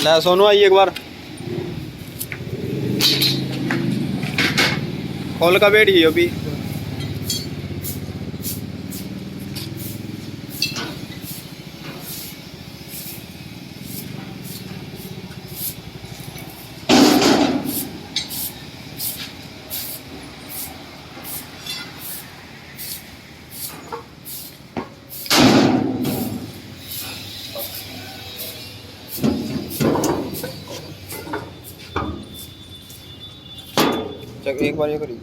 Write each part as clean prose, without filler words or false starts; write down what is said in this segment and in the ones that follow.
ला सोनू आई एक बार खोल का बैठ गई अभी। चल एक बार ये करिए।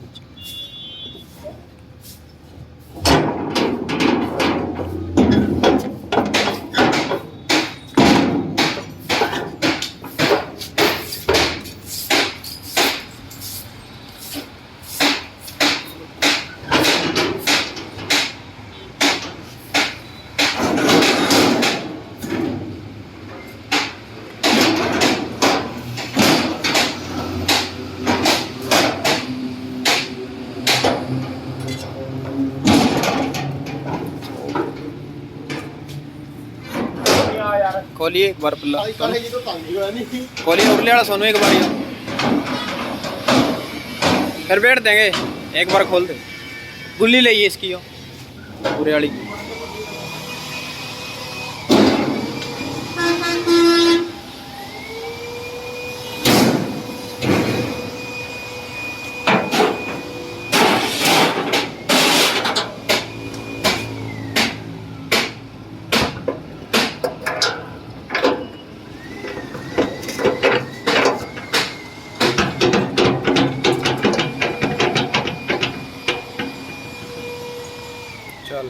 खोलिए एक बार पल्ला खोलिए उरले वाला सोनू एक बार ये फिर बैठ देंगे। एक बार खोल दे गुल्ली ले इसकी हो पूरे वाली की। चल